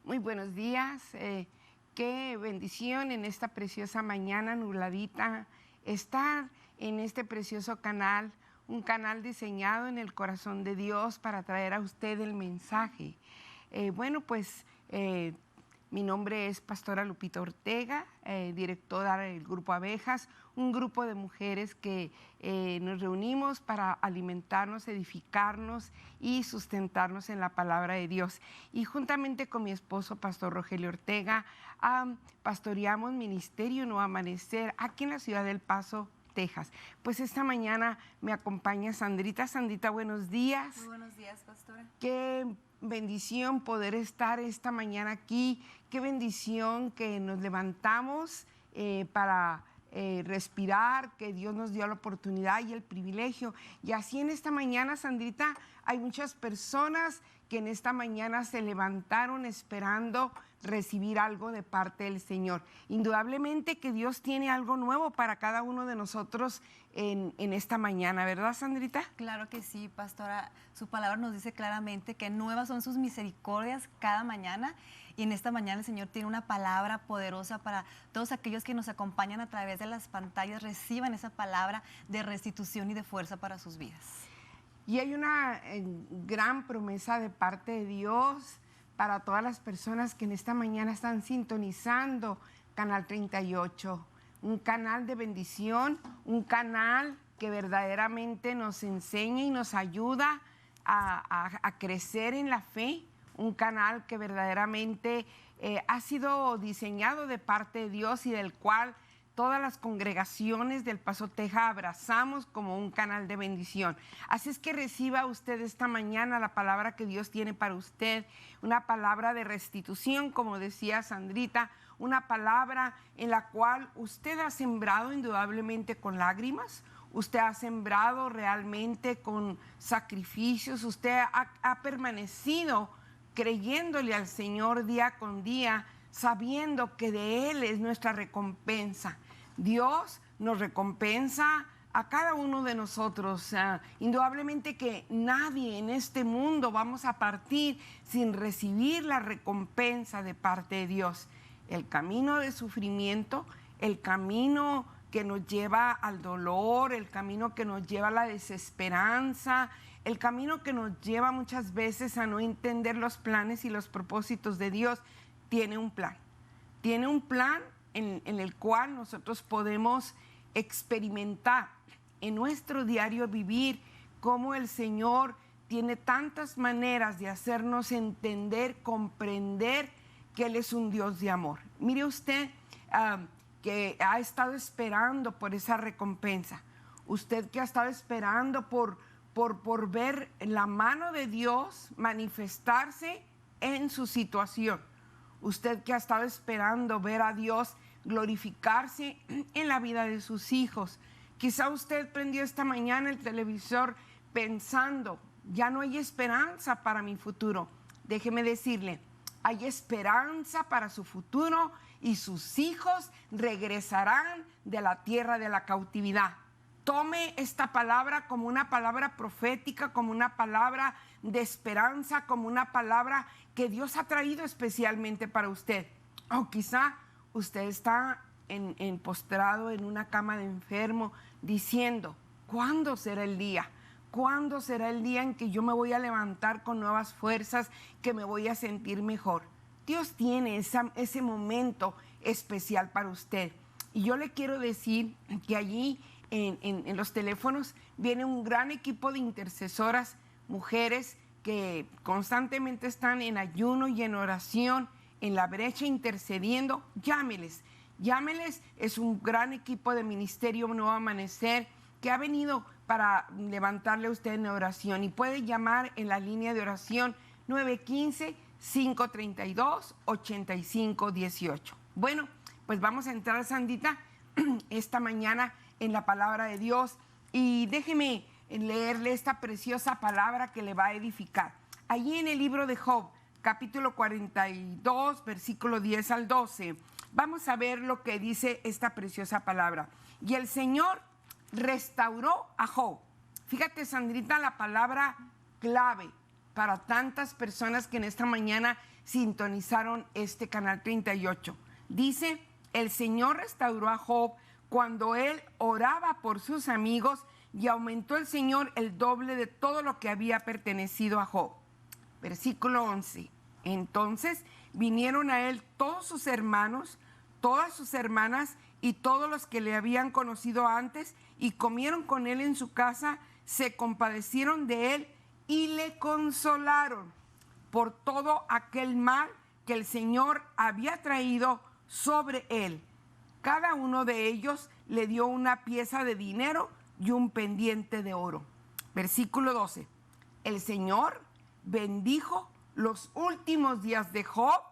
Muy buenos días. Qué bendición en esta preciosa mañana nubladita estar en este precioso canal, un canal diseñado en el corazón de Dios para traer a usted el mensaje. Mi nombre es Pastora Lupita Ortega, directora del Grupo Abejas, un grupo de mujeres que nos reunimos para alimentarnos, edificarnos y sustentarnos en la palabra de Dios. Y juntamente con mi esposo, Pastor Rogelio Ortega, pastoreamos Ministerio Nuevo Amanecer aquí en la ciudad del Paso, Texas. Pues esta mañana me acompaña Sandrita. Sandrita, buenos días. Muy buenos días, pastora. Qué bendición poder estar esta mañana aquí. Qué bendición que nos levantamos para respirar, que Dios nos dio la oportunidad y el privilegio. Y así en esta mañana, Sandrita, hay muchas personas que en esta mañana se levantaron esperando recibir algo de parte del Señor. Indudablemente que Dios tiene algo nuevo para cada uno de nosotros en esta mañana, ¿verdad, Sandrita? Claro que sí, pastora. Su palabra nos dice claramente que nuevas son sus misericordias cada mañana. Y en esta mañana el Señor tiene una palabra poderosa para todos aquellos que nos acompañan a través de las pantallas. Reciban esa palabra de restitución y de fuerza para sus vidas. Y hay una gran promesa de parte de Dios para todas las personas que en esta mañana están sintonizando Canal 38, un canal de bendición, un canal que verdaderamente nos enseña y nos ayuda a crecer en la fe, un canal que verdaderamente ha sido diseñado de parte de Dios y del cual todas las congregaciones del Paso, Texas, abrazamos como un canal de bendición. Así es que reciba usted esta mañana la palabra que Dios tiene para usted, una palabra de restitución, como decía Sandrita, una palabra en la cual usted ha sembrado indudablemente con lágrimas, usted ha sembrado realmente con sacrificios, usted ha permanecido creyéndole al Señor día con día, sabiendo que de Él es nuestra recompensa. Dios nos recompensa a cada uno de nosotros. Indudablemente que nadie en este mundo vamos a partir sin recibir la recompensa de parte de Dios. El camino de sufrimiento, el camino que nos lleva al dolor, el camino que nos lleva a la desesperanza, el camino que nos lleva muchas veces a no entender los planes y los propósitos de Dios, tiene un plan. Tiene un plan en el cual nosotros podemos experimentar en nuestro diario vivir cómo el Señor tiene tantas maneras de hacernos entender, comprender que Él es un Dios de amor. Mire usted que ha estado esperando por esa recompensa. Usted que ha estado esperando por ver la mano de Dios manifestarse en su situación. Usted que ha estado esperando ver a Dios glorificarse en la vida de sus hijos. Quizá usted prendió esta mañana el televisor pensando, ya no hay esperanza para mi futuro. Déjeme decirle, hay esperanza para su futuro y sus hijos regresarán de la tierra de la cautividad. Tome esta palabra como una palabra profética, como una palabra de esperanza, como una palabra que Dios ha traído especialmente para usted. O quizá usted está postrado en una cama de enfermo diciendo, ¿cuándo será el día? ¿Cuándo será el día en que yo me voy a levantar con nuevas fuerzas, que me voy a sentir mejor? Dios tiene ese momento especial para usted. Y yo le quiero decir que allí en los teléfonos viene un gran equipo de intercesoras, mujeres que constantemente están en ayuno y en oración, en la brecha intercediendo. Llámeles, es un gran equipo de Ministerio Nuevo Amanecer que ha venido para levantarle a usted en oración y puede llamar en la línea de oración 915-532-8518. Bueno, pues vamos a entrar, Sandita, esta mañana en la palabra de Dios y déjeme leerle esta preciosa palabra que le va a edificar. Allí en el libro de Job, capítulo 42, versículo 10 al 12, vamos a ver lo que dice esta preciosa palabra. Y el Señor restauró a Job. Fíjate, Sandrita, la palabra clave para tantas personas que en esta mañana sintonizaron este canal 38. Dice, el Señor restauró a Job cuando él oraba por sus amigos y aumentó el Señor el doble de todo lo que había pertenecido a Job. Versículo 11. Entonces vinieron a él todos sus hermanos, todas sus hermanas y todos los que le habían conocido antes y comieron con él en su casa, se compadecieron de él y le consolaron por todo aquel mal que el Señor había traído sobre él. Cada uno de ellos le dio una pieza de dinero y un pendiente de oro. Versículo 12. El Señor bendijo los últimos días de Job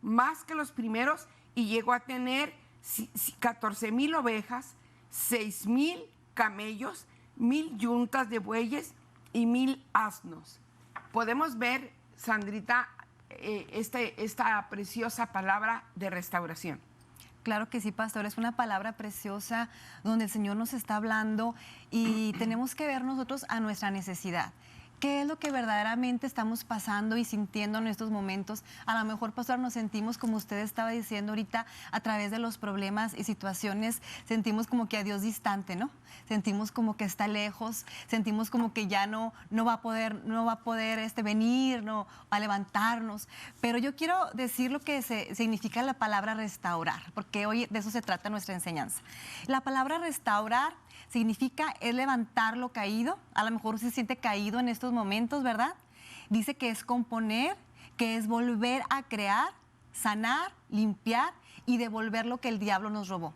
más que los primeros y llegó a tener 14,000 ovejas, 6,000 camellos, 1,000 yuntas de bueyes y 1,000 asnos. Podemos ver, Sandrita, esta preciosa palabra de restauración. Claro que sí, pastor, es una palabra preciosa donde el Señor nos está hablando y tenemos que ver nosotros a nuestra necesidad. ¿Qué es lo que verdaderamente estamos pasando y sintiendo en estos momentos? A lo mejor, pastor, nos sentimos, como usted estaba diciendo ahorita, a través de los problemas y situaciones, sentimos como que a Dios distante, ¿no? Sentimos como que está lejos, sentimos como que ya no va a poder venir, no a levantarnos. Pero yo quiero decir lo que significa la palabra restaurar, porque hoy de eso se trata nuestra enseñanza. La palabra restaurar significa es levantar lo caído. A lo mejor se siente caído en estos momentos, ¿verdad? Dice que es componer, que es volver a crear, sanar, limpiar y devolver lo que el diablo nos robó.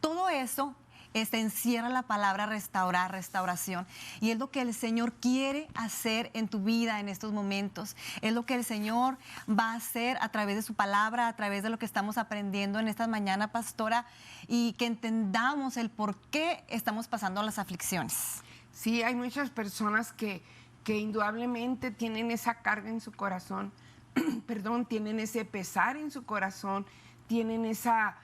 Todo eso encierra la palabra restaurar, restauración. Y es lo que el Señor quiere hacer en tu vida en estos momentos. Es lo que el Señor va a hacer a través de su palabra, a través de lo que estamos aprendiendo en esta mañana, pastora, y que entendamos el por qué estamos pasando las aflicciones. Sí, hay muchas personas que indudablemente tienen esa carga en su corazón, perdón, tienen ese pesar en su corazón, tienen esa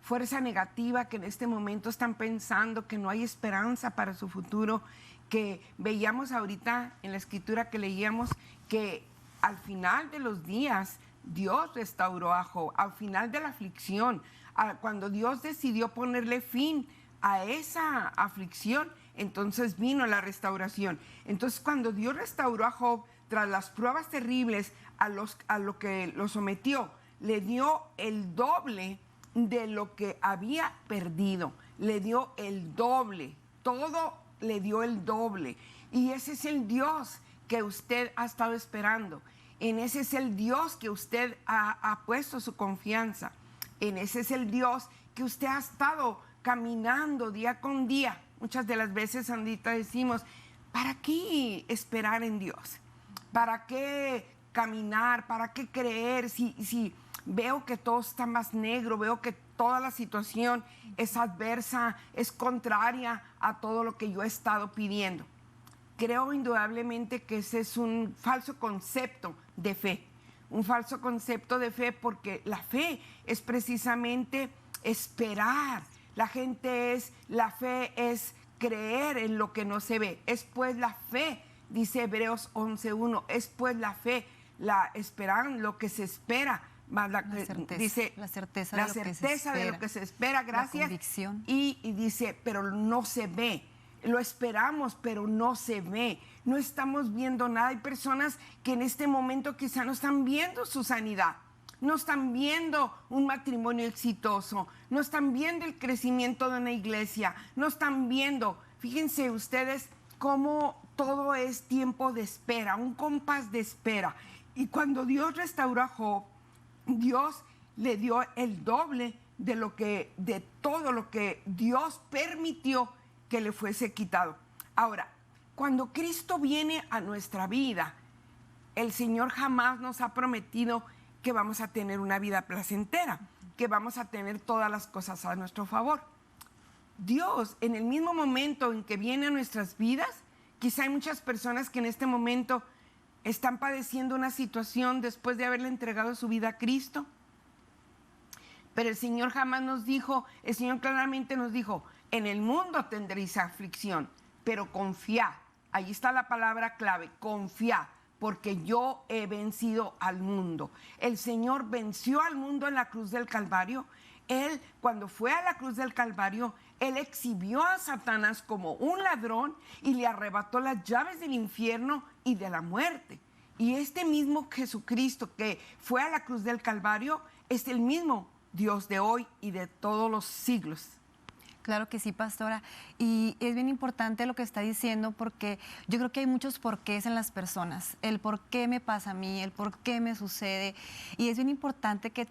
fuerza negativa que en este momento están pensando que no hay esperanza para su futuro, que veíamos ahorita en la escritura que leíamos que al final de los días Dios restauró a Job, al final de la aflicción, cuando Dios decidió ponerle fin a esa aflicción, entonces vino la restauración. Entonces cuando Dios restauró a Job, tras las pruebas terribles a lo que lo sometió, le dio el doble de lo que había perdido, le dio el doble, todo le dio el doble. Y ese es el Dios que usted ha estado esperando, en ese es el Dios que usted ha puesto su confianza, en ese es el Dios que usted ha estado caminando día con día. Muchas de las veces, Sandrita, decimos, ¿para qué esperar en Dios? ¿Para qué caminar? ¿Para qué creer? Si veo que todo está más negro, veo que toda la situación es adversa, es contraria a todo lo que yo he estado pidiendo. Creo indudablemente que ese es un falso concepto de fe, un falso concepto de fe, porque la fe es precisamente esperar. La fe es creer en lo que no se ve. Es pues la fe, dice Hebreos 11:1, es pues la fe, la esperanza, lo que se espera. La certeza de lo que se espera, gracias. La convicción. Y dice, pero no se ve. Lo esperamos, pero no se ve. No estamos viendo nada. Hay personas que en este momento quizá no están viendo su sanidad, no están viendo un matrimonio exitoso, no están viendo el crecimiento de una iglesia, no están viendo. Fíjense ustedes cómo todo es tiempo de espera, un compás de espera. Y cuando Dios restauró a Job, Dios le dio el doble de todo lo que Dios permitió que le fuese quitado. Ahora, cuando Cristo viene a nuestra vida, el Señor jamás nos ha prometido que vamos a tener una vida placentera, que vamos a tener todas las cosas a nuestro favor. Dios, en el mismo momento en que viene a nuestras vidas, quizá hay muchas personas que en este momento están padeciendo una situación después de haberle entregado su vida a Cristo. Pero el Señor jamás nos dijo, el Señor claramente nos dijo, en el mundo tendréis aflicción, pero confiad. Ahí está la palabra clave, confiad, porque yo he vencido al mundo. El Señor venció al mundo en la cruz del Calvario. Él, cuando fue a la cruz del Calvario, Él exhibió a Satanás como un ladrón y le arrebató las llaves del infierno y de la muerte. Y este mismo Jesucristo que fue a la cruz del Calvario es el mismo Dios de hoy y de todos los siglos. Claro que sí, pastora. Y es bien importante lo que está diciendo porque yo creo que hay muchos porqués en las personas. El por qué me pasa a mí, el por qué me sucede. Y es bien importante que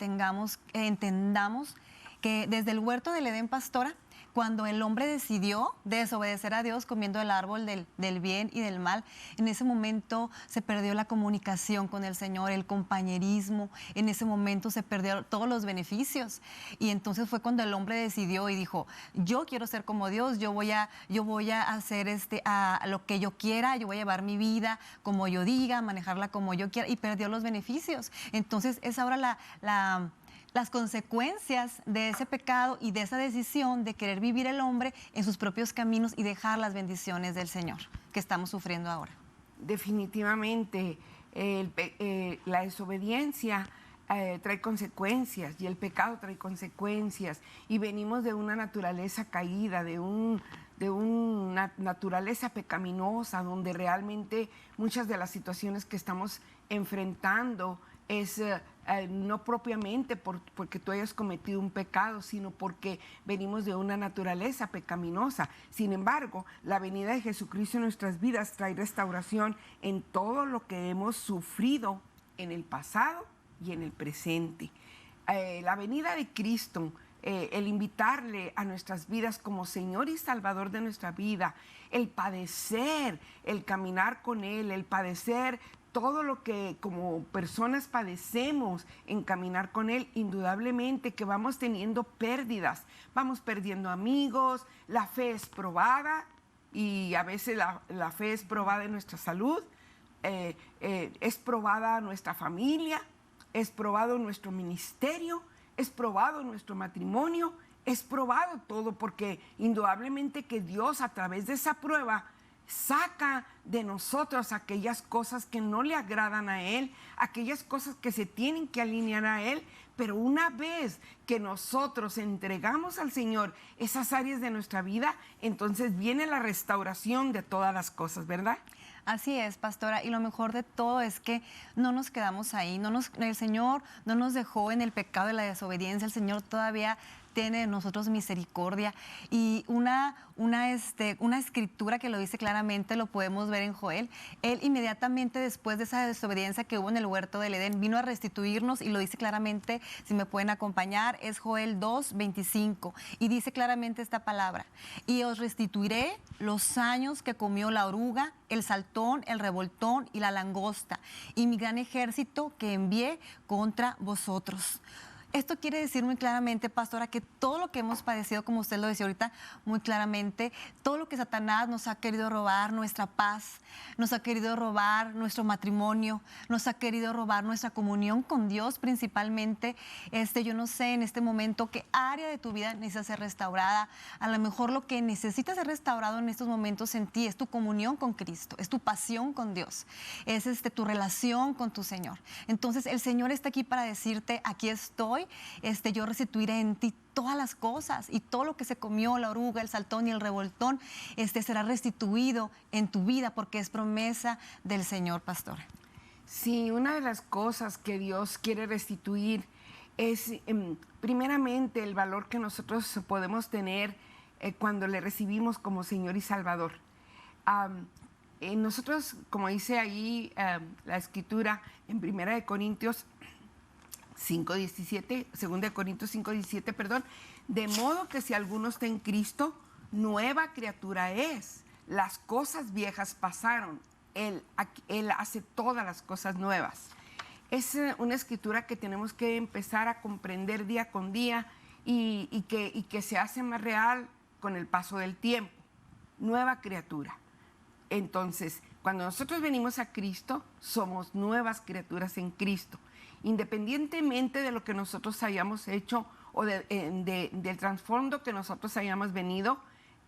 entendamos que desde el huerto del Edén, pastora, cuando el hombre decidió desobedecer a Dios comiendo el árbol del bien y del mal, en ese momento se perdió la comunicación con el Señor, el compañerismo, en ese momento se perdieron todos los beneficios. Y entonces fue cuando el hombre decidió y dijo, yo quiero ser como Dios, yo voy a hacer a lo que yo quiera, yo voy a llevar mi vida como yo diga, manejarla como yo quiera, y perdió los beneficios. Entonces es ahora las consecuencias de ese pecado y de esa decisión de querer vivir el hombre en sus propios caminos y dejar las bendiciones del Señor que estamos sufriendo ahora. Definitivamente, la desobediencia trae consecuencias y el pecado trae consecuencias y venimos de una naturaleza caída, de una naturaleza pecaminosa donde realmente muchas de las situaciones que estamos enfrentando es no propiamente porque tú hayas cometido un pecado, sino porque venimos de una naturaleza pecaminosa. Sin embargo, la venida de Jesucristo en nuestras vidas trae restauración en todo lo que hemos sufrido en el pasado y en el presente. La venida de Cristo, el invitarle a nuestras vidas como Señor y Salvador de nuestra vida, el padecer, el caminar con Él, el padecer todo lo que como personas padecemos en caminar con Él, indudablemente que vamos teniendo pérdidas, vamos perdiendo amigos, la fe es probada y a veces la fe es probada en nuestra salud, es probada nuestra familia, es probado nuestro ministerio, es probado nuestro matrimonio, es probado todo porque indudablemente que Dios a través de esa prueba saca de nosotros aquellas cosas que no le agradan a Él, aquellas cosas que se tienen que alinear a Él, pero una vez que nosotros entregamos al Señor esas áreas de nuestra vida, entonces viene la restauración de todas las cosas, ¿verdad? Así es, pastora, y lo mejor de todo es que no nos quedamos ahí, el Señor no nos dejó en el pecado de la desobediencia, el Señor todavía tiene de nosotros misericordia y una escritura que lo dice claramente, lo podemos ver en Joel. Él inmediatamente después de esa desobediencia que hubo en el huerto del Edén, vino a restituirnos y lo dice claramente, si me pueden acompañar, es Joel 2:25 y dice claramente esta palabra, y os restituiré los años que comió la oruga, el saltón, el revoltón y la langosta y mi gran ejército que envié contra vosotros. Esto quiere decir muy claramente, pastora, que todo lo que hemos padecido, como usted lo decía ahorita muy claramente, todo lo que Satanás nos ha querido robar, nuestra paz, nos ha querido robar nuestro matrimonio, nos ha querido robar nuestra comunión con Dios principalmente. Yo no sé en este momento qué área de tu vida necesita ser restaurada. A lo mejor lo que necesita ser restaurado en estos momentos en ti es tu comunión con Cristo, es tu pasión con Dios, es tu relación con tu Señor. Entonces el Señor está aquí para decirte, aquí estoy, yo restituiré en ti todas las cosas y todo lo que se comió la oruga, el saltón y el revoltón, será restituido en tu vida porque es promesa del Señor, pastora. Sí, una de las cosas que Dios quiere restituir es primeramente el valor que nosotros podemos tener cuando le recibimos como Señor y Salvador. Nosotros, como dice ahí la Escritura en 1 Corintios 5:17, 2 Corintios 5:17, perdón, de modo que si alguno está en Cristo, nueva criatura es. Las cosas viejas pasaron, Él hace todas las cosas nuevas. Es una escritura que tenemos que empezar a comprender día con día y que se hace más real con el paso del tiempo. Nueva criatura. Entonces, cuando nosotros venimos a Cristo, somos nuevas criaturas en Cristo. Independientemente de lo que nosotros hayamos hecho o del trasfondo que nosotros hayamos venido,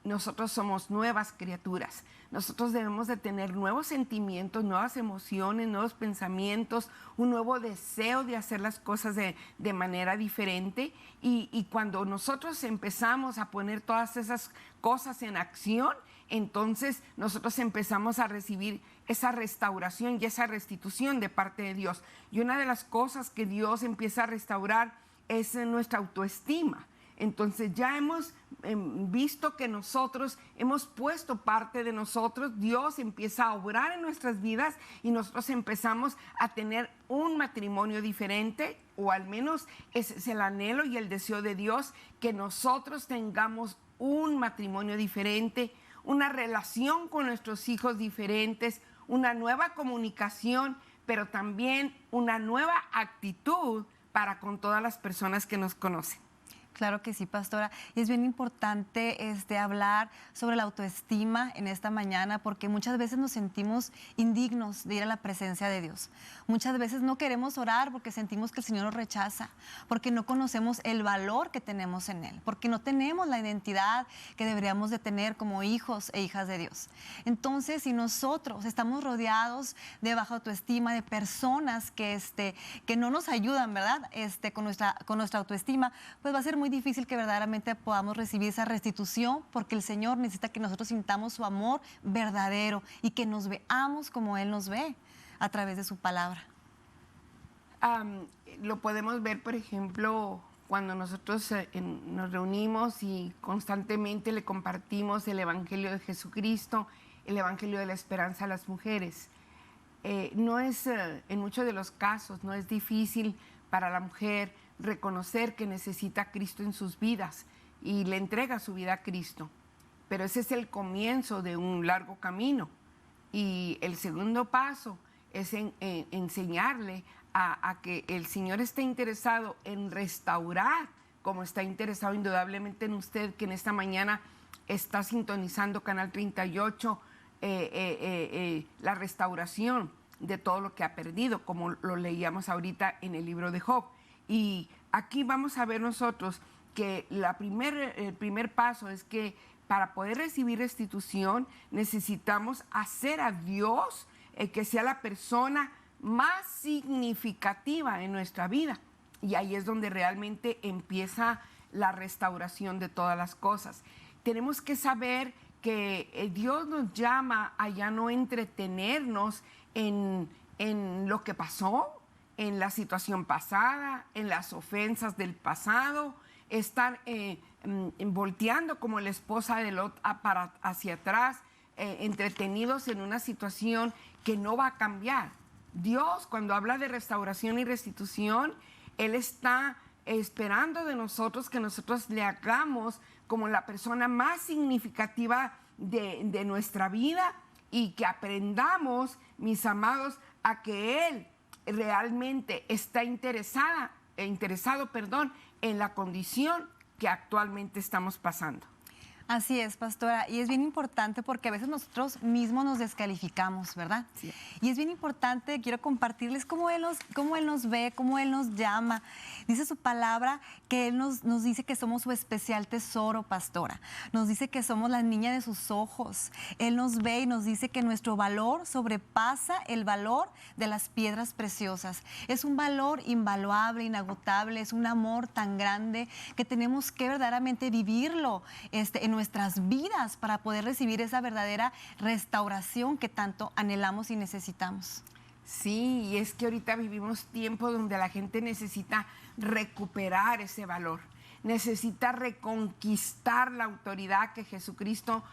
nosotros somos nuevas criaturas. Nosotros debemos de tener nuevos sentimientos, nuevas emociones, nuevos pensamientos, un nuevo deseo de hacer las cosas de manera diferente. Y cuando nosotros empezamos a poner todas esas cosas en acción, entonces nosotros empezamos a recibir esa restauración y esa restitución de parte de Dios. Y una de las cosas que Dios empieza a restaurar es nuestra autoestima. Entonces ya hemos visto que nosotros hemos puesto parte de nosotros, Dios empieza a obrar en nuestras vidas y nosotros empezamos a tener un matrimonio diferente, o al menos ese es el anhelo y el deseo de Dios, que nosotros tengamos un matrimonio diferente, una relación con nuestros hijos diferentes, una nueva comunicación, pero también una nueva actitud para con todas las personas que nos conocen. Claro que sí, pastora. Y es bien importante hablar sobre la autoestima en esta mañana, porque muchas veces nos sentimos indignos de ir a la presencia de Dios. Muchas veces no queremos orar porque sentimos que el Señor nos rechaza, porque no conocemos el valor que tenemos en Él, porque no tenemos la identidad que deberíamos de tener como hijos e hijas de Dios. Entonces, si nosotros estamos rodeados de baja autoestima, de personas que no nos ayudan, ¿verdad? Con nuestra autoestima, pues va a ser muy difícil que verdaderamente podamos recibir esa restitución, porque el Señor necesita que nosotros sintamos su amor verdadero y que nos veamos como Él nos ve a través de su palabra. Lo podemos ver, por ejemplo, cuando nosotros nos reunimos y constantemente le compartimos el Evangelio de Jesucristo, el Evangelio de la esperanza a las mujeres. No es, en muchos de los casos, no es difícil para la mujer reconocer que necesita a Cristo en sus vidas y le entrega su vida a Cristo. Pero ese es el comienzo de un largo camino. Y el segundo paso es enseñarle a que el Señor está interesado en restaurar, como está interesado indudablemente en usted, que en esta mañana está sintonizando Canal 38, la restauración de todo lo que ha perdido, como lo leíamos ahorita en el libro de Job. Y aquí vamos a ver nosotros que el primer paso es que para poder recibir restitución necesitamos hacer a Dios que sea la persona más significativa en nuestra vida. Y ahí es donde realmente empieza la restauración de todas las cosas. Tenemos que saber que Dios nos llama a ya no entretenernos en lo que pasó, en la situación pasada, en las ofensas del pasado, estar volteando como la esposa de Lot hacia atrás, entretenidos en una situación que no va a cambiar. Dios, cuando habla de restauración y restitución, Él está esperando de nosotros que nosotros le hagamos como la persona más significativa de nuestra vida, y que aprendamos, mis amados, a que Él realmente está interesado, en la condición que actualmente estamos pasando. Así es, pastora, y es bien importante porque a veces nosotros mismos nos descalificamos, ¿verdad? Sí. Y es bien importante, quiero compartirles cómo Él nos ve, cómo Él nos llama. Dice su palabra que Él nos dice que somos su especial tesoro, pastora. Nos dice que somos la niña de sus ojos. Él nos ve y nos dice que nuestro valor sobrepasa el valor de las piedras preciosas. Es un valor invaluable, inagotable, es un amor tan grande que tenemos que verdaderamente vivirlo en nuestras vidas para poder recibir esa verdadera restauración que tanto anhelamos y necesitamos. Sí, y es que ahorita vivimos tiempos donde la gente necesita recuperar ese valor, necesita reconquistar la autoridad que Jesucristo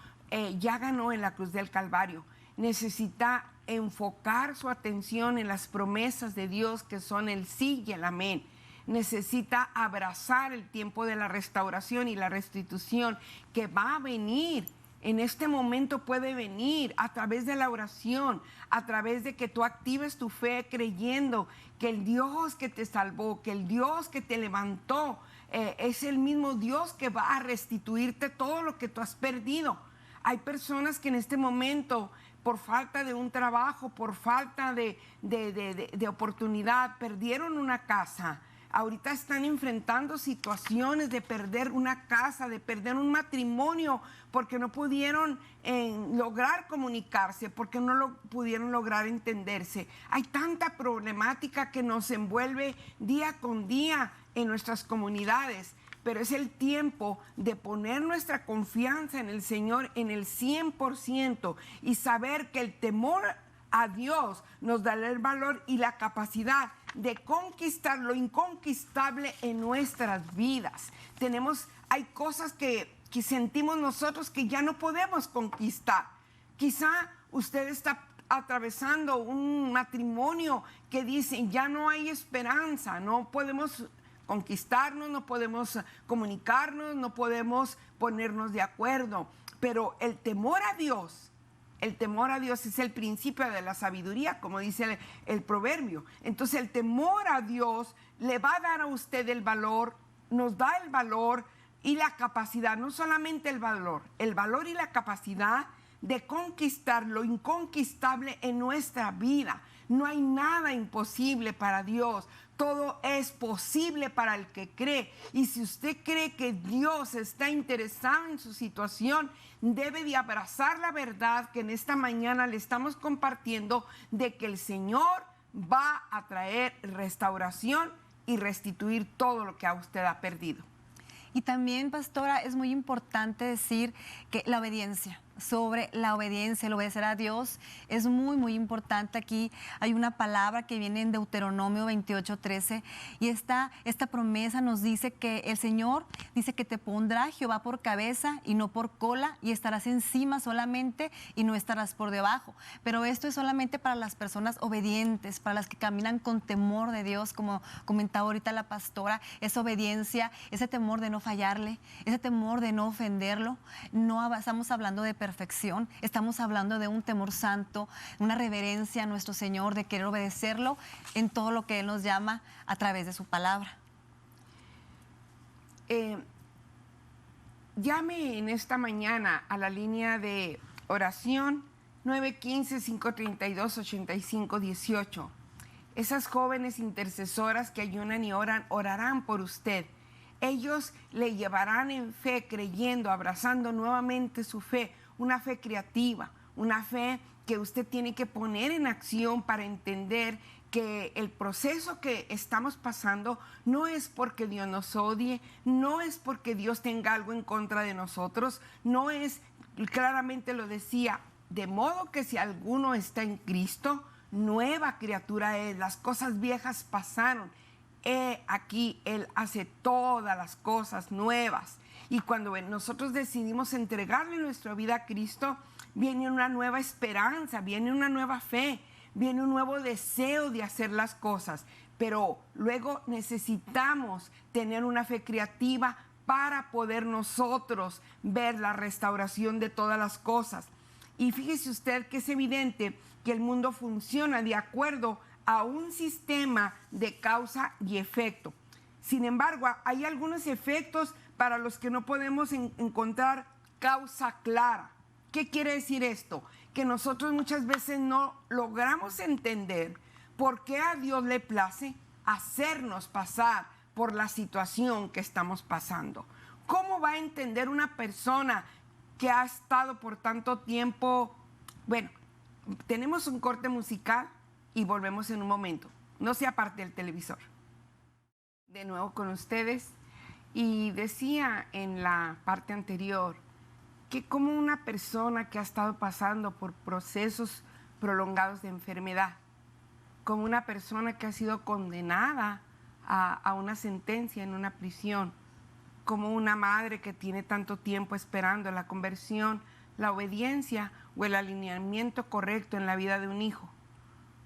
ya ganó en la cruz del Calvario, necesita enfocar su atención en las promesas de Dios que son el sí y el amén. Necesita abrazar el tiempo de la restauración y la restitución que va a venir. En este momento puede venir a través de la oración, a través de que tú actives tu fe creyendo que el Dios que te salvó, que el Dios que te levantó, es el mismo Dios que va a restituirte todo lo que tú has perdido. Hay personas que en este momento, por falta de un trabajo, por falta de oportunidad, perdieron una casa, ahorita están enfrentando situaciones de perder una casa, de perder un matrimonio, porque no pudieron lograr comunicarse, porque no lo pudieron lograr entenderse. Hay tanta problemática que nos envuelve día con día en nuestras comunidades, pero es el tiempo de poner nuestra confianza en el Señor en el 100% y saber que el temor a Dios nos dará el valor y la capacidad de conquistar lo inconquistable en nuestras vidas. Hay cosas que sentimos nosotros que ya no podemos conquistar. Quizá usted está atravesando un matrimonio que dice, ya no hay esperanza, no podemos conquistarnos, no podemos comunicarnos, no podemos ponernos de acuerdo. Pero el temor a Dios es el principio de la sabiduría, como dice el proverbio. Entonces el temor a Dios le va a dar a usted el valor, nos da el valor y la capacidad, no solamente el valor y la capacidad de conquistar lo inconquistable en nuestra vida. No hay nada imposible para Dios. Todo es posible para el que cree. Y si usted cree que Dios está interesado en su situación, debe de abrazar la verdad que en esta mañana le estamos compartiendo de que el Señor va a traer restauración y restituir todo lo que a usted ha perdido. Y también, pastora, es muy importante decir que la obediencia, el obedecer a Dios es muy, muy importante. Aquí hay una palabra que viene en Deuteronomio 28:13 y esta promesa nos dice que el Señor dice que te pondrá Jehová por cabeza y no por cola, y estarás encima solamente y no estarás por debajo. Pero esto es solamente para las personas obedientes, para las que caminan con temor de Dios, como comentaba ahorita la pastora, esa obediencia, ese temor de no fallarle, ese temor de no ofenderlo. No estamos hablando de perfección, estamos hablando de un temor santo, una reverencia a nuestro Señor, de querer obedecerlo en todo lo que Él nos llama a través de su palabra. Llame en esta mañana a la línea de oración 915-532-8518. Esas jóvenes intercesoras que ayunan y oran, orarán por usted. Ellos le llevarán en fe, creyendo, abrazando nuevamente su fe, una fe creativa, una fe que usted tiene que poner en acción para entender que el proceso que estamos pasando no es porque Dios nos odie, no es porque Dios tenga algo en contra de nosotros, no es, claramente lo decía, de modo que si alguno está en Cristo, nueva criatura es, las cosas viejas pasaron. Aquí Él hace todas las cosas nuevas. Y cuando nosotros decidimos entregarle nuestra vida a Cristo, viene una nueva esperanza, viene una nueva fe, viene un nuevo deseo de hacer las cosas. Pero luego necesitamos tener una fe creativa para poder nosotros ver la restauración de todas las cosas. Y fíjese usted que es evidente que el mundo funciona de acuerdo a un sistema de causa y efecto. Sin embargo, hay algunos efectos para los que no podemos encontrar causa clara. ¿Qué quiere decir esto? Que nosotros muchas veces no logramos entender por qué a Dios le place hacernos pasar por la situación que estamos pasando. ¿Cómo va a entender una persona que ha estado por tanto tiempo? Bueno, tenemos un corte musical y volvemos en un momento. No se aparte del televisor. De nuevo con ustedes. Y decía en la parte anterior que como una persona que ha estado pasando por procesos prolongados de enfermedad, como una persona que ha sido condenada a una sentencia en una prisión, como una madre que tiene tanto tiempo esperando la conversión, la obediencia o el alineamiento correcto en la vida de un hijo,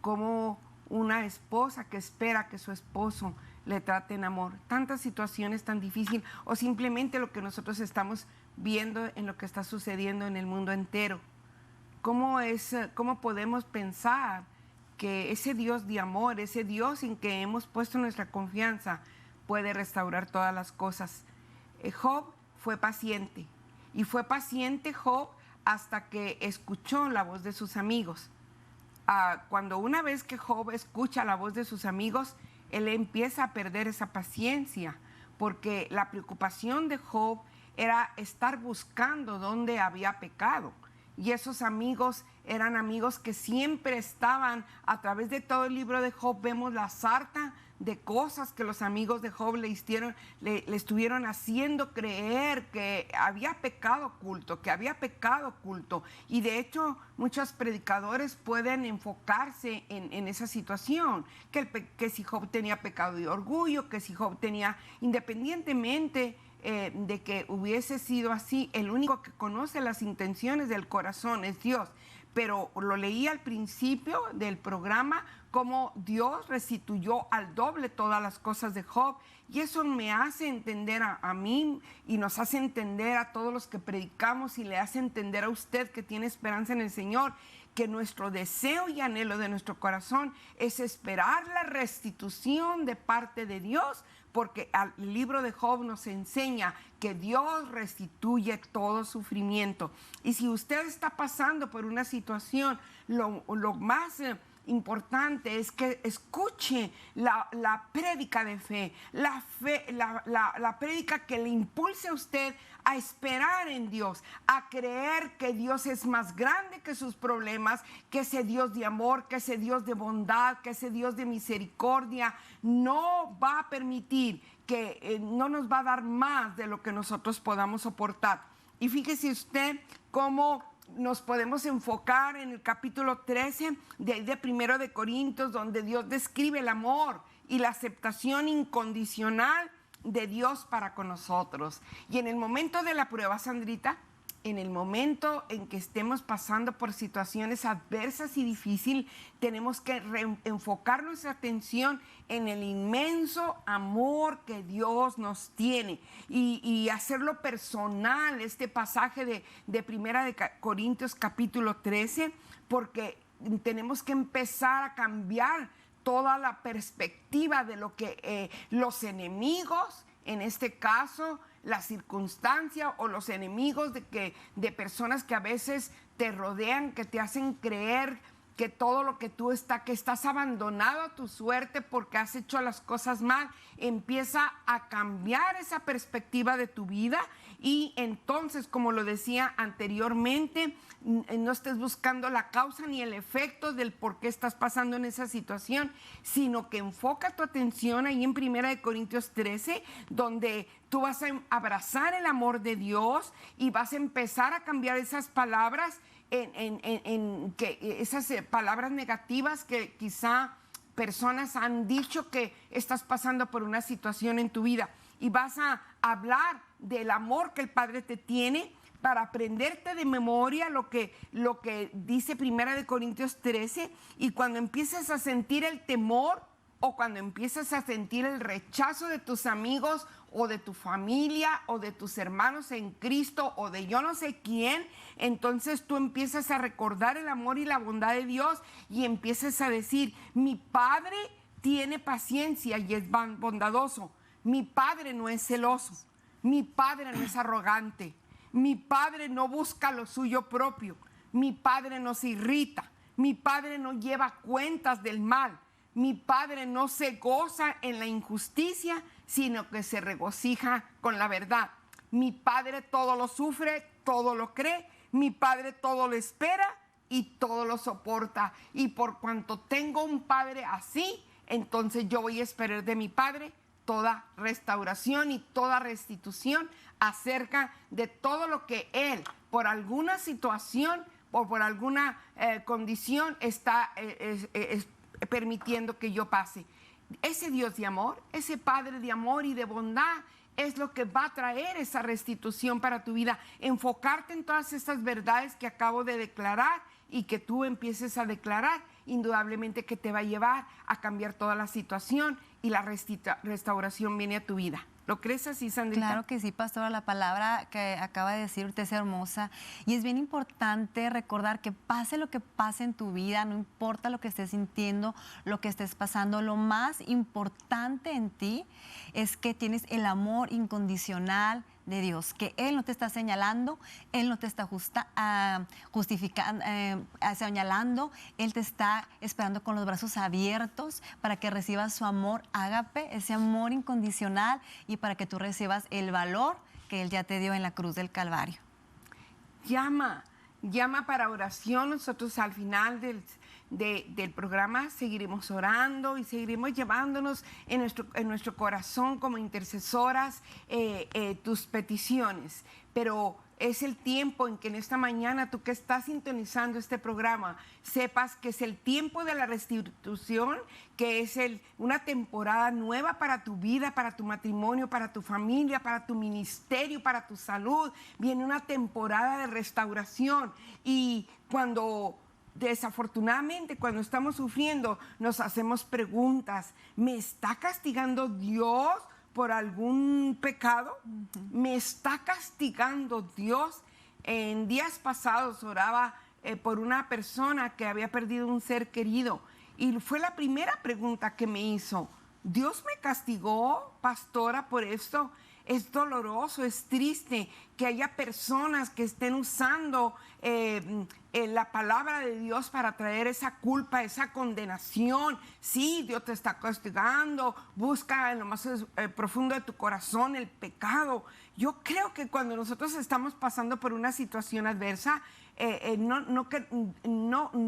como una esposa que espera que su esposo le trate en amor. Tantas situaciones tan difíciles, o simplemente lo que nosotros estamos viendo en lo que está sucediendo en el mundo entero. ¿Cómo podemos pensar que ese Dios de amor, ese Dios en que hemos puesto nuestra confianza, puede restaurar todas las cosas? Job fue paciente, y fue paciente Job hasta que escuchó la voz de sus amigos. Cuando una vez que Job escucha la voz de sus amigos, él empieza a perder esa paciencia, porque la preocupación de Job era estar buscando dónde había pecado. Y esos amigos eran amigos que siempre estaban, a través de todo el libro de Job, vemos la sarta de cosas que los amigos de Job le estuvieron haciendo creer que había pecado oculto, Y de hecho, muchos predicadores pueden enfocarse en esa situación, que si Job tenía pecado de orgullo, que si Job tenía, independientemente de que hubiese sido así, el único que conoce las intenciones del corazón es Dios. Pero lo leí al principio del programa, cómo Dios restituyó al doble todas las cosas de Job. Y eso me hace entender a mí y nos hace entender a todos los que predicamos y le hace entender a usted que tiene esperanza en el Señor, que nuestro deseo y anhelo de nuestro corazón es esperar la restitución de parte de Dios, porque el libro de Job nos enseña que Dios restituye todo sufrimiento. Y si usted está pasando por una situación, lo más importante es que escuche la prédica de fe, la prédica que le impulse a usted a esperar en Dios, a creer que Dios es más grande que sus problemas, que ese Dios de amor, que ese Dios de bondad, que ese Dios de misericordia no va a permitir que no nos va a dar más de lo que nosotros podamos soportar. Y fíjese usted cómo nos podemos enfocar en el capítulo 13 de 1 de Corintios, donde Dios describe el amor y la aceptación incondicional de Dios para con nosotros. Y en el momento de la prueba, Sandrita, en el momento en que estemos pasando por situaciones adversas y difíciles, tenemos que enfocar nuestra atención en el inmenso amor que Dios nos tiene y hacerlo personal, este pasaje de 1 de Corintios capítulo 13, porque tenemos que empezar a cambiar toda la perspectiva de lo que los enemigos, en este caso, la circunstancia o los enemigos de personas que a veces te rodean, que te hacen creer que todo lo que que estás abandonado a tu suerte porque has hecho las cosas mal, empieza a cambiar esa perspectiva de tu vida. Y entonces, como lo decía anteriormente, no estés buscando la causa ni el efecto del por qué estás pasando en esa situación, sino que enfoca tu atención ahí en 1 de Corintios 13, donde tú vas a abrazar el amor de Dios y vas a empezar a cambiar esas palabras, esas palabras negativas que quizá personas han dicho que estás pasando por una situación en tu vida. Y vas a hablar del amor que el Padre te tiene para aprenderte de memoria lo que dice 1 de Corintios 13. Y cuando empieces a sentir el temor o cuando empiezas a sentir el rechazo de tus amigos o de tu familia o de tus hermanos en Cristo o de yo no sé quién, entonces tú empiezas a recordar el amor y la bondad de Dios y empiezas a decir, mi Padre tiene paciencia y es bondadoso. Mi Padre no es celoso, mi Padre no es arrogante, mi Padre no busca lo suyo propio, mi Padre no se irrita, mi Padre no lleva cuentas del mal, mi Padre no se goza en la injusticia, sino que se regocija con la verdad. Mi Padre todo lo sufre, todo lo cree, mi Padre todo lo espera y todo lo soporta. Y por cuanto tengo un Padre así, entonces yo voy a esperar de mi Padre toda restauración y toda restitución acerca de todo lo que Él, por alguna situación o por alguna condición, está permitiendo que yo pase. Ese Dios de amor, ese Padre de amor y de bondad es lo que va a traer esa restitución para tu vida. Enfocarte en todas estas verdades que acabo de declarar y que tú empieces a declarar, indudablemente que te va a llevar a cambiar toda la situación y la restauración viene a tu vida. ¿Lo crees así, Sandrita? Claro que sí, pastora. La palabra que acaba de decir usted es hermosa y es bien importante recordar que pase lo que pase en tu vida, no importa lo que estés sintiendo, lo que estés pasando, lo más importante en ti es que tienes el amor incondicional de Dios, que Él no te está señalando, Él no te está justificando, señalando, Él te está esperando con los brazos abiertos para que recibas su amor ágape, ese amor incondicional, y para que tú recibas el valor que Él ya te dio en la cruz del Calvario. Llama para oración. Nosotros al final del programa seguiremos orando y seguiremos llevándonos en nuestro corazón como intercesoras tus peticiones. Pero es el tiempo en que en esta mañana, tú que estás sintonizando este programa, sepas que es el tiempo de la restitución, que es una temporada nueva para tu vida, para tu matrimonio, para tu familia, para tu ministerio, para tu salud. Viene una temporada de restauración, y desafortunadamente, cuando estamos sufriendo, nos hacemos preguntas. ¿Me está castigando Dios por algún pecado? ¿Me está castigando Dios? En días pasados oraba por una persona que había perdido un ser querido, y fue la primera pregunta que me hizo. ¿Dios me castigó, pastora, por esto? Es doloroso, es triste que haya personas que estén usando la palabra de Dios para traer esa culpa, esa condenación. Sí, Dios te está castigando, busca en lo más profundo de tu corazón el pecado. Yo creo que cuando nosotros estamos pasando por una situación adversa,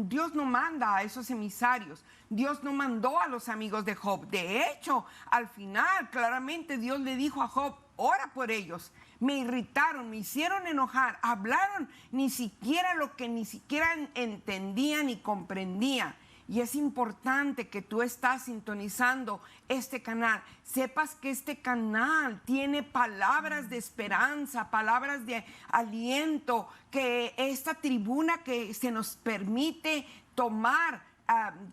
Dios no manda a esos emisarios. Dios no mandó a los amigos de Job. De hecho, al final, claramente Dios le dijo a Job: ora por ellos. Me irritaron, me hicieron enojar, hablaron ni siquiera lo que ni siquiera entendía ni comprendía. Y es importante que tú estás sintonizando este canal. Sepas que este canal tiene palabras de esperanza, palabras de aliento, que esta tribuna que se nos permite tomar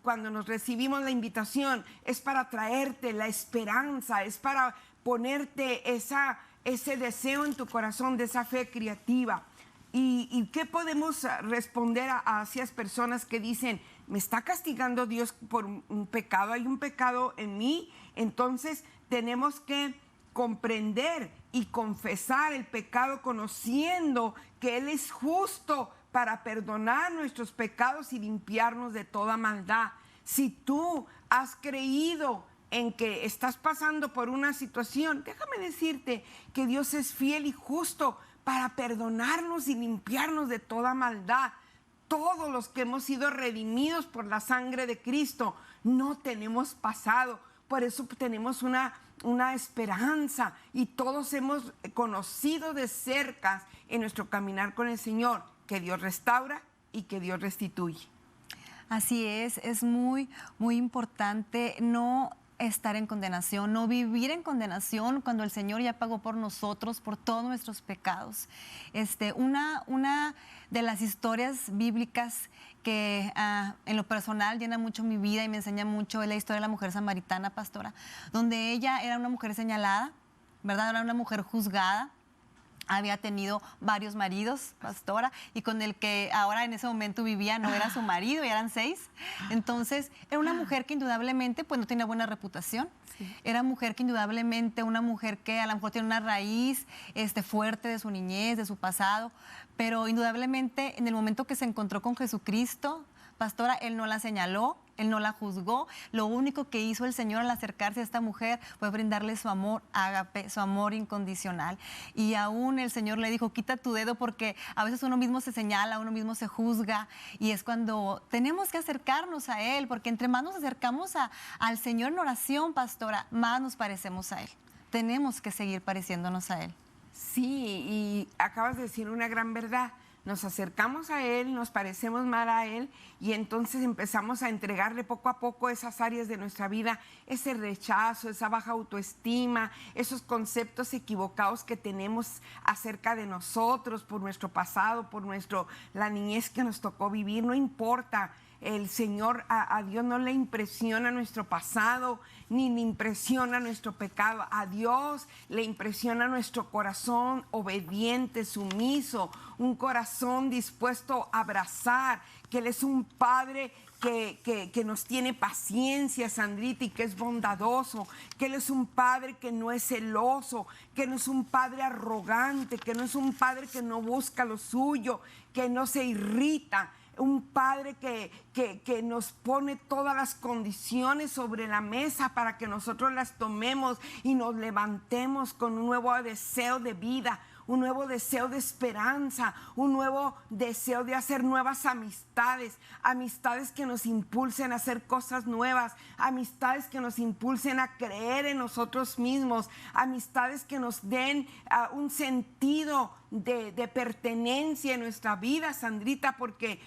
cuando nos recibimos la invitación es para traerte la esperanza, es para ponerte ese deseo en tu corazón de esa fe creativa. ¿Y qué podemos responder a esas personas que dicen: me está castigando Dios por un pecado, hay un pecado en mí? Entonces tenemos que comprender y confesar el pecado, conociendo que Él es justo para perdonar nuestros pecados y limpiarnos de toda maldad. Si tú has creído en que estás pasando por una situación, déjame decirte que Dios es fiel y justo para perdonarnos y limpiarnos de toda maldad. Todos los que hemos sido redimidos por la sangre de Cristo no tenemos pasado, por eso tenemos una esperanza, y todos hemos conocido de cerca en nuestro caminar con el Señor que Dios restaura y que Dios restituye. Así es muy, muy importante no estar en condenación, no vivir en condenación cuando el Señor ya pagó por nosotros, por todos nuestros pecados. Una de las historias bíblicas que en lo personal llena mucho mi vida y me enseña mucho es la historia de la mujer samaritana, pastora, donde ella era una mujer señalada, ¿verdad? Era una mujer juzgada. Había tenido varios maridos, pastora, y con el que ahora en ese momento vivía no era su marido, ya eran 6. Entonces, era una mujer que indudablemente pues no tenía buena reputación. Sí. Era mujer que indudablemente, una mujer que a lo mejor tiene una raíz fuerte de su niñez, de su pasado, pero indudablemente en el momento que se encontró con Jesucristo, pastora, Él no la señaló, Él no la juzgó. Lo único que hizo el Señor al acercarse a esta mujer fue brindarle su amor ágape, su amor incondicional. Y aún el Señor le dijo: quita tu dedo, porque a veces uno mismo se señala, uno mismo se juzga, y es cuando tenemos que acercarnos a Él, porque entre más nos acercamos al Señor en oración, pastora, más nos parecemos a Él. Tenemos que seguir pareciéndonos a Él. Sí, y acabas de decir una gran verdad. Nos acercamos a Él, nos parecemos mal a Él, y entonces empezamos a entregarle poco a poco esas áreas de nuestra vida, ese rechazo, esa baja autoestima, esos conceptos equivocados que tenemos acerca de nosotros por nuestro pasado, por la niñez que nos tocó vivir. No importa, El Señor, a Dios no le impresiona nuestro pasado, ni le impresiona nuestro pecado. A Dios le impresiona nuestro corazón obediente, sumiso, un corazón dispuesto a abrazar, que Él es un Padre que nos tiene paciencia, Sandrita, y que es bondadoso, que Él es un Padre que no es celoso, que no es un Padre arrogante, que no es un Padre que no busca lo suyo, que no se irrita. Un Padre que nos pone todas las condiciones sobre la mesa para que nosotros las tomemos y nos levantemos con un nuevo deseo de vida, un nuevo deseo de esperanza, un nuevo deseo de hacer nuevas amistades, amistades que nos impulsen a hacer cosas nuevas, amistades que nos impulsen a creer en nosotros mismos, amistades que nos den un sentido de pertenencia en nuestra vida, Sandrita, porque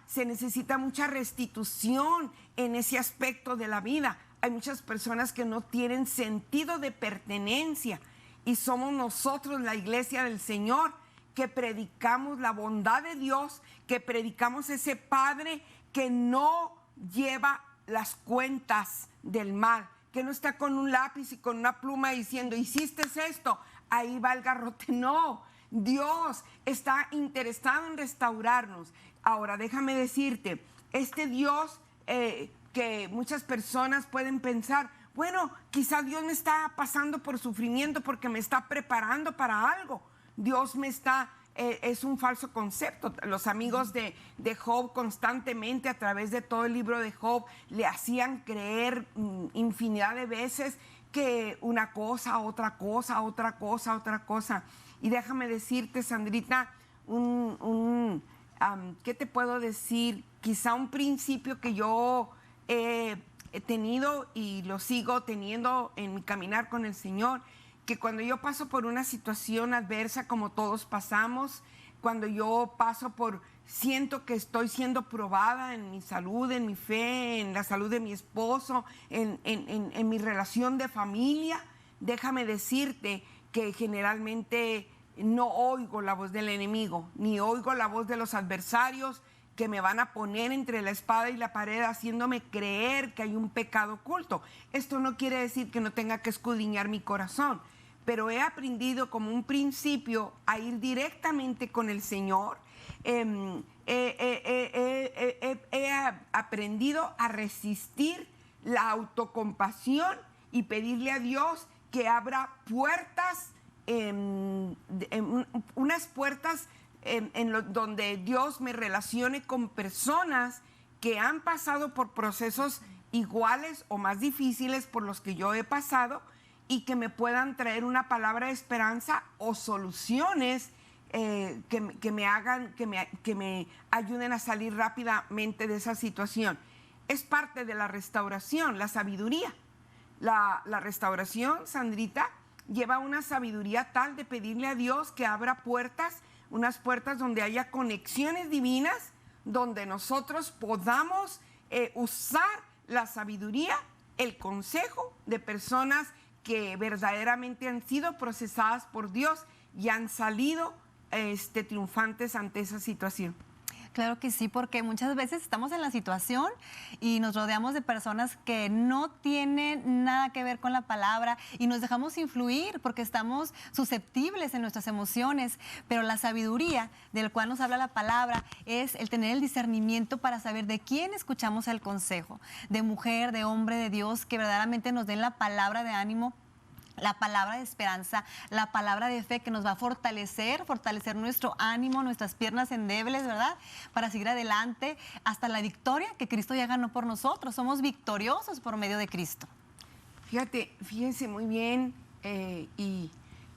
se necesita mucha restitución en ese aspecto de la vida. Hay muchas personas que no tienen sentido de pertenencia. Y somos nosotros, la iglesia del Señor, que predicamos la bondad de Dios, que predicamos ese Padre que no lleva las cuentas del mal, que no está con un lápiz y con una pluma diciendo, hiciste esto, ahí va el garrote. No, Dios está interesado en restaurarnos. Ahora, déjame decirte, este Dios que muchas personas pueden pensar, bueno, quizá Dios me está pasando por sufrimiento porque me está preparando para algo. Dios me está, es un falso concepto. Los amigos de Job constantemente a través de todo el libro de Job le hacían creer infinidad de veces que una cosa, otra cosa, otra cosa, otra cosa. Y déjame decirte, Sandrita, ¿qué te puedo decir? Quizá un principio que yo he tenido y lo sigo teniendo en mi caminar con el Señor, que cuando yo paso por una situación adversa, como todos pasamos, cuando yo siento que estoy siendo probada en mi salud, en mi fe, en la salud de mi esposo, en mi relación de familia, déjame decirte que generalmente no oigo la voz del enemigo, ni oigo la voz de los adversarios que me van a poner entre la espada y la pared haciéndome creer que hay un pecado oculto. Esto no quiere decir que no tenga que escudriñar mi corazón, pero he aprendido como un principio a ir directamente con el Señor. He aprendido a resistir la autocompasión y pedirle a Dios que abra puertas, unas puertas donde Dios me relacione con personas que han pasado por procesos iguales o más difíciles por los que yo he pasado y que me puedan traer una palabra de esperanza o soluciones que me ayuden a salir rápidamente de esa situación. Es parte de la restauración, la sabiduría. La restauración, Sandrita, lleva una sabiduría tal de pedirle a Dios que abra puertas, unas puertas donde haya conexiones divinas, donde nosotros podamos usar la sabiduría, el consejo de personas que verdaderamente han sido procesadas por Dios y han salido triunfantes ante esa situación. Claro que sí, porque muchas veces estamos en la situación y nos rodeamos de personas que no tienen nada que ver con la palabra y nos dejamos influir porque estamos susceptibles en nuestras emociones, pero la sabiduría del cual nos habla la palabra es el tener el discernimiento para saber de quién escuchamos el consejo, de mujer, de hombre, de Dios, que verdaderamente nos den la palabra de ánimo, la palabra de esperanza, la palabra de fe que nos va a fortalecer nuestro ánimo, nuestras piernas endebles, ¿verdad? Para seguir adelante hasta la victoria que Cristo ya ganó por nosotros. Somos victoriosos por medio de Cristo. Fíjense muy bien y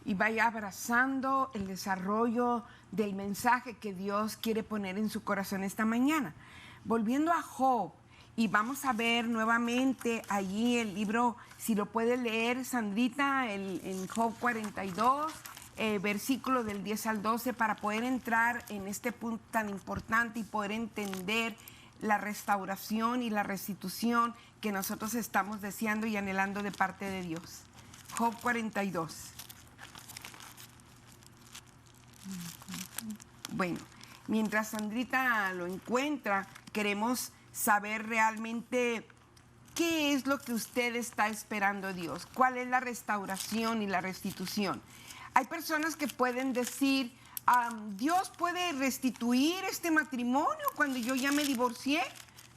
vaya abrazando el desarrollo del mensaje que Dios quiere poner en su corazón esta mañana. Volviendo a Job, y vamos a ver nuevamente allí el libro, si lo puede leer, Sandrita, en Job 42, versículo del 10 al 12, para poder entrar en este punto tan importante y poder entender la restauración y la restitución que nosotros estamos deseando y anhelando de parte de Dios. Job 42. Bueno, Mientras Sandrita lo encuentra, queremos saber realmente qué es lo que usted está esperando, Dios. ¿Cuál es la restauración y la restitución? Hay personas que pueden decir, Dios puede restituir este matrimonio cuando yo ya me divorcié.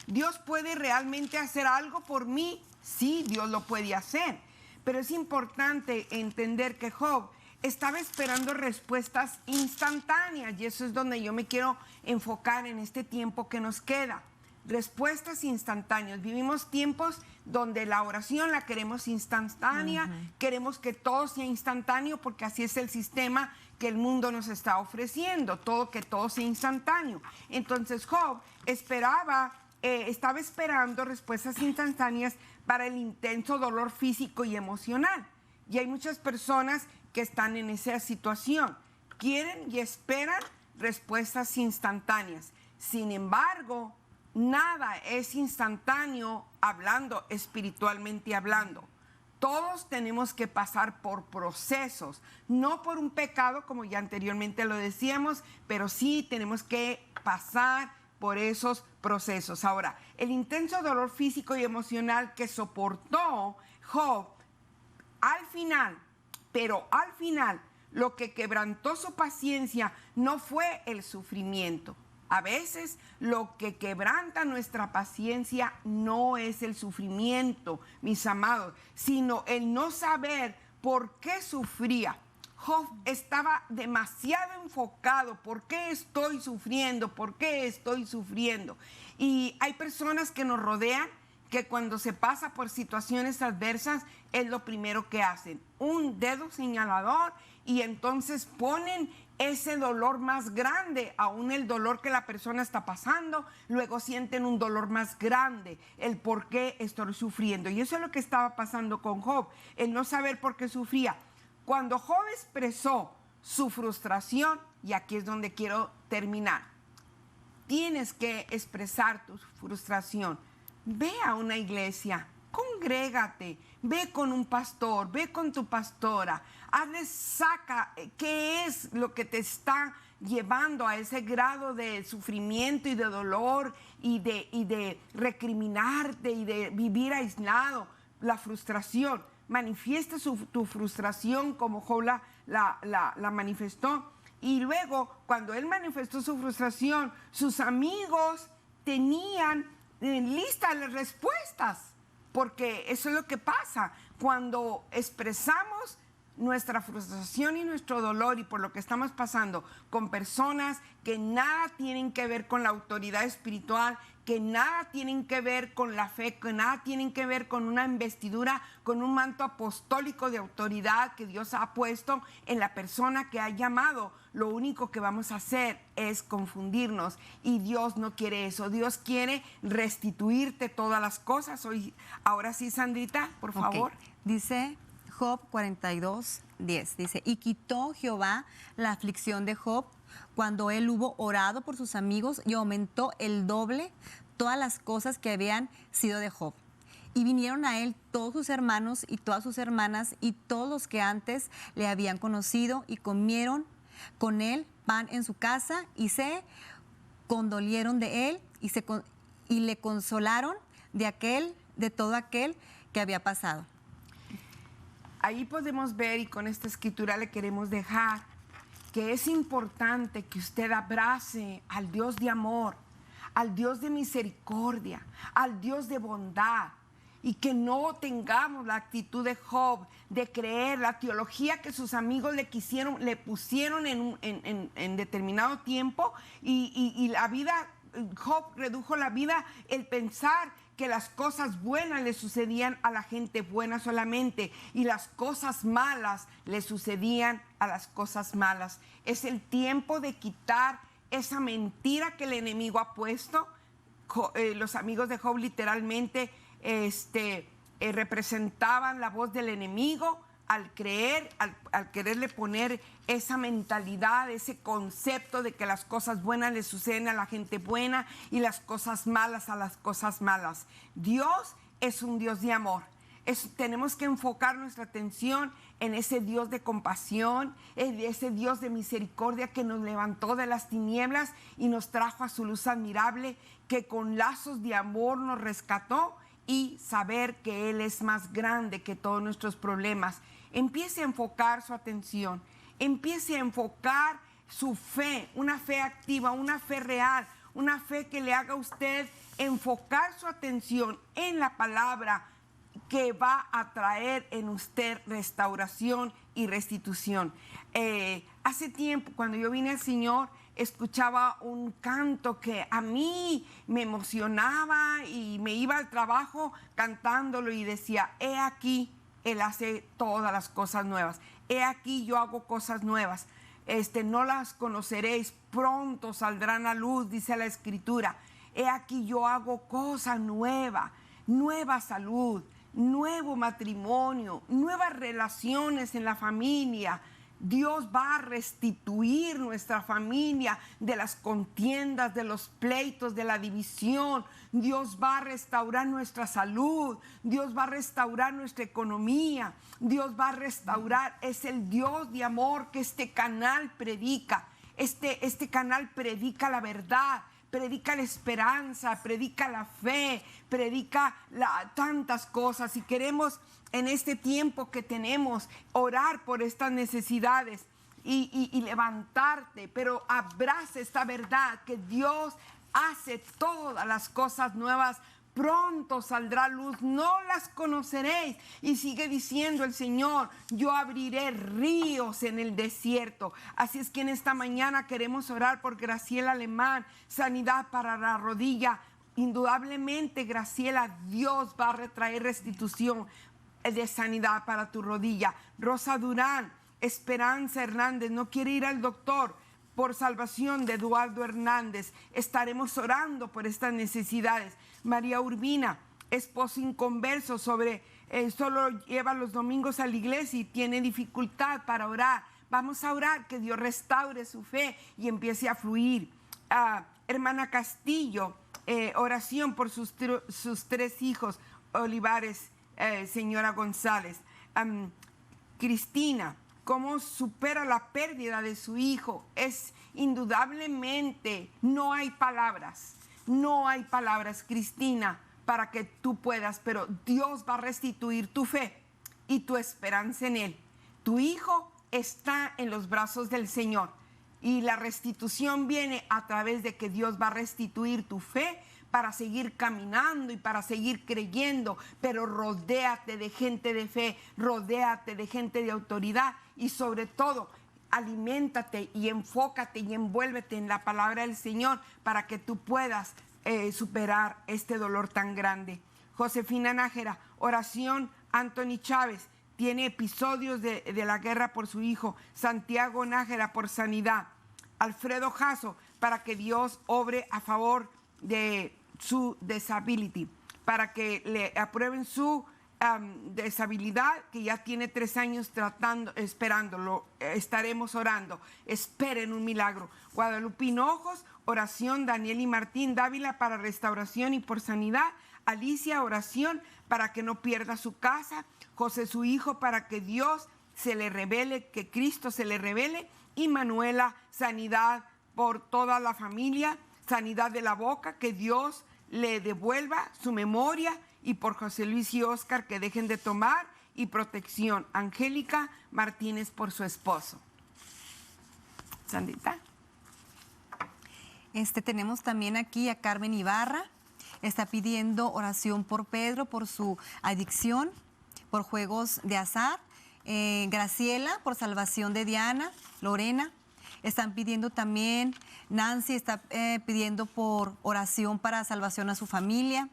Dios puede realmente hacer algo por mí. Sí, Dios lo puede hacer. Pero es importante entender que Job estaba esperando respuestas instantáneas, y eso es donde yo me quiero enfocar en este tiempo que nos queda. Respuestas instantáneas. Vivimos tiempos donde la oración la queremos instantánea, queremos que todo sea instantáneo porque así es el sistema que el mundo nos está ofreciendo, que todo sea instantáneo. Entonces Job estaba esperando respuestas instantáneas para el intenso dolor físico y emocional. Y hay muchas personas que están en esa situación. Quieren y esperan respuestas instantáneas. Sin embargo, nada es instantáneo espiritualmente hablando. Todos tenemos que pasar por procesos, no por un pecado, como ya anteriormente lo decíamos, pero sí tenemos que pasar por esos procesos. Ahora, el intenso dolor físico y emocional que soportó Job, al final, lo que quebrantó su paciencia no fue el sufrimiento. A veces lo que quebranta nuestra paciencia no es el sufrimiento, mis amados, sino el no saber por qué sufría. Job estaba demasiado enfocado. ¿Por qué estoy sufriendo? ¿Por qué estoy sufriendo? Y hay personas que nos rodean que cuando se pasa por situaciones adversas es lo primero que hacen. Un dedo señalador y entonces ponen ese dolor más grande, aún el dolor que la persona está pasando, luego sienten un dolor más grande, el por qué estoy sufriendo. Y eso es lo que estaba pasando con Job, el no saber por qué sufría. Cuando Job expresó su frustración, y aquí es donde quiero terminar, tienes que expresar tu frustración. Ve a una iglesia, congrégate, ve con un pastor, ve con tu pastora, saca qué es lo que te está llevando a ese grado de sufrimiento y de dolor y de recriminarte y de vivir aislado, la frustración. Manifiesta tu frustración como Job la manifestó. Y luego, cuando él manifestó su frustración, sus amigos tenían listas las respuestas, porque eso es lo que pasa cuando expresamos nuestra frustración y nuestro dolor y por lo que estamos pasando con personas que nada tienen que ver con la autoridad espiritual, que nada tienen que ver con la fe, que nada tienen que ver con una investidura, con un manto apostólico de autoridad que Dios ha puesto en la persona que ha llamado. Lo único que vamos a hacer es confundirnos y Dios no quiere eso. Dios quiere restituirte todas las cosas. Ahora sí, Sandrita, por favor. Dice Job 42:10, dice, y quitó Jehová la aflicción de Job cuando él hubo orado por sus amigos y aumentó el doble todas las cosas que habían sido de Job. Y vinieron a él todos sus hermanos y todas sus hermanas y todos los que antes le habían conocido y comieron con él pan en su casa y se condolieron de él y le consolaron de todo aquel que había pasado. Ahí podemos ver, y con esta escritura le queremos dejar, que es importante que usted abrace al Dios de amor, al Dios de misericordia, al Dios de bondad, y que no tengamos la actitud de Job de creer la teología que sus amigos le pusieron en determinado tiempo, y la vida, Job redujo la vida el pensar que las cosas buenas le sucedían a la gente buena solamente y las cosas malas le sucedían a las cosas malas. Es el tiempo de quitar esa mentira que el enemigo ha puesto. Los amigos de Job literalmente representaban la voz del enemigo al quererle poner esa mentalidad, ese concepto de que las cosas buenas le suceden a la gente buena y las cosas malas a las cosas malas. Dios es un Dios de amor. Tenemos que enfocar nuestra atención en ese Dios de compasión, en ese Dios de misericordia que nos levantó de las tinieblas y nos trajo a su luz admirable, que con lazos de amor nos rescató, y saber que Él es más grande que todos nuestros problemas. Empiece a enfocar su atención, empiece a enfocar su fe, una fe activa, una fe real, una fe que le haga a usted enfocar su atención en la palabra, que va a traer en usted restauración y restitución. Hace tiempo, cuando yo vine al Señor, escuchaba un canto que a mí me emocionaba y me iba al trabajo cantándolo y decía: he aquí, Él hace todas las cosas nuevas. He aquí, yo hago cosas nuevas. No las conoceréis, pronto saldrán a luz, dice la Escritura. He aquí, yo hago cosa nueva, nueva salud, nuevo matrimonio, nuevas relaciones en la familia. Dios va a restituir nuestra familia de las contiendas, de los pleitos, de la división. Dios va a restaurar nuestra salud. Dios va a restaurar nuestra economía. Dios va a restaurar. Es el Dios de amor que este canal predica. Este canal predica la verdad, predica la esperanza, predica la fe, predica tantas cosas. Y queremos en este tiempo que tenemos orar por estas necesidades y levantarte, pero abraza esta verdad que Dios hace todas las cosas nuevas. Pronto saldrá luz, no las conoceréis. Y sigue diciendo el Señor: yo abriré ríos en el desierto. Así es que en esta mañana queremos orar por Graciela Alemán, sanidad para la rodilla. Indudablemente, Graciela, Dios va a retraer restitución de sanidad para tu rodilla. Rosa Durán, Esperanza Hernández, no quiere ir al doctor, por salvación de Eduardo Hernández. Estaremos orando por estas necesidades. María Urbina, esposo inconverso, solo lleva los domingos a la iglesia y tiene dificultad para orar. Vamos a orar que Dios restaure su fe y empiece a fluir. Hermana Castillo, oración por sus 3 hijos, Olivares, señora González. Cristina, cómo supera la pérdida de su hijo. Es indudablemente, no hay palabras, Cristina, para que tú puedas, pero Dios va a restituir tu fe y tu esperanza en Él. Tu hijo está en los brazos del Señor y la restitución viene a través de que Dios va a restituir tu fe para seguir caminando y para seguir creyendo, pero rodéate de gente de fe, rodéate de gente de autoridad y sobre todo aliméntate y enfócate y envuélvete en la palabra del Señor para que tú puedas superar este dolor tan grande. Josefina Nájera, oración. Anthony Chávez tiene episodios de la guerra por su hijo. Santiago Nájera por sanidad. Alfredo Jasso, para que Dios obre a favor de su disability, para que le aprueben su deshabilidad, que ya tiene 3 años esperándolo. Estaremos orando. Esperen un milagro. Guadalupe Hinojos, oración. Daniel y Martín Dávila para restauración y por sanidad. Alicia, oración para que no pierda su casa. José, su hijo, para que Dios se le revele, que Cristo se le revele. Y Manuela, sanidad por toda la familia, sanidad de la boca, que Dios le devuelva su memoria, y por José Luis y Oscar, que dejen de tomar, y protección. Angélica Martínez por su esposo. Sandita. Tenemos también aquí a Carmen Ibarra, está pidiendo oración por Pedro, por su adicción, por juegos de azar. Graciela, por salvación de Diana. Lorena, están pidiendo también, Nancy está pidiendo por oración para salvación a su familia.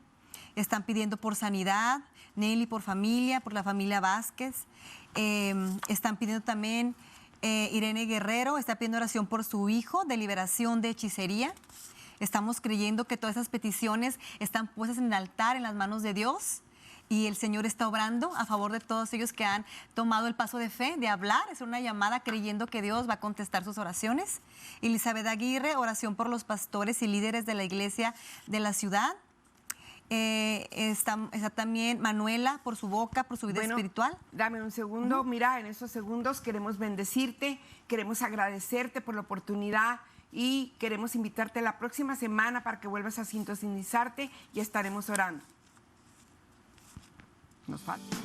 Están pidiendo por sanidad. Nelly por familia, por la familia Vázquez. Están pidiendo también, Irene Guerrero está pidiendo oración por su hijo de liberación de hechicería. Estamos creyendo que todas esas peticiones están puestas en el altar, en las manos de Dios. Y el Señor está obrando a favor de todos ellos que han tomado el paso de fe, de hablar, es una llamada creyendo que Dios va a contestar sus oraciones. Elizabeth Aguirre, oración por los pastores y líderes de la iglesia de la ciudad. Está también Manuela por su boca, por su vida espiritual. Dame un segundo. Mira, en esos segundos queremos bendecirte, queremos agradecerte por la oportunidad y queremos invitarte la próxima semana para que vuelvas a sintonizarte y estaremos orando. Nos falta.